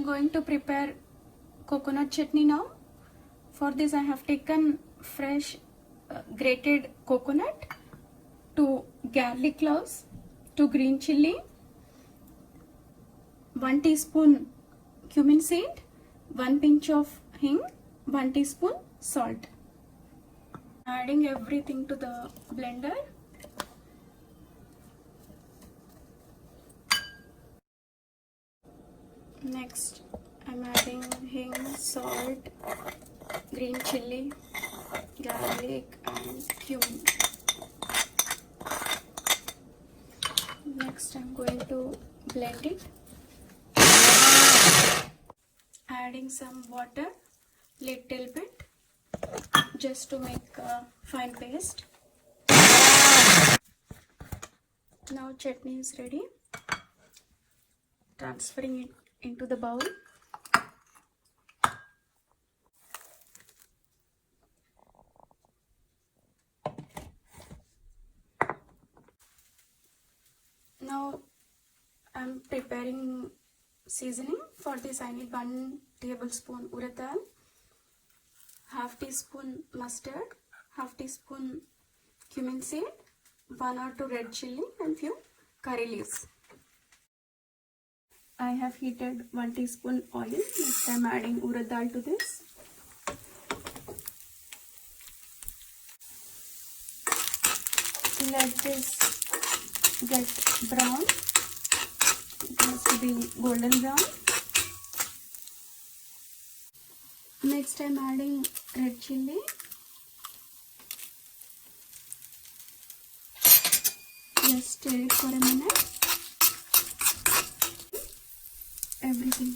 going to prepare coconut chutney now. For this I have taken fresh grated coconut, 2 garlic cloves, 2 green chilli, 1 teaspoon cumin seed, 1 pinch of hing, 1 teaspoon salt. Adding everything to the blender. Next I'm adding hing, salt, green chilli, garlic and cumin. Next I'm going to blend it. Adding some water, little bit, just to make a fine paste. Now chutney is ready. Transferring it into the bowl. Now I'm preparing seasoning. For this I need 1 tablespoon urad dal, half teaspoon mustard, half teaspoon cumin seed, 1 or 2 red chilli and few curry leaves. I have heated 1 teaspoon oil. Next I'm adding urad dal to this. Let this get brown. It has to be golden brown. Next I'm adding red chilli. Just stir it for a minute. Everything.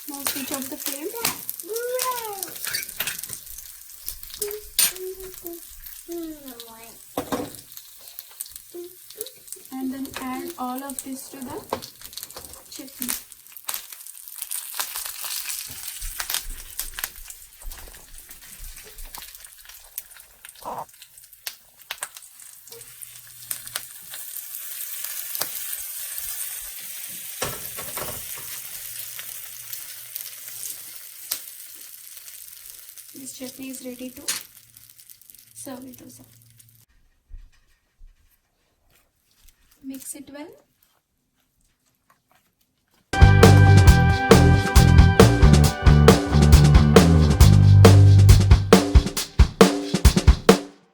Now switch off the flame. And then add all of this to the chutney. This chutney is ready to serve with dosa. Mix it well.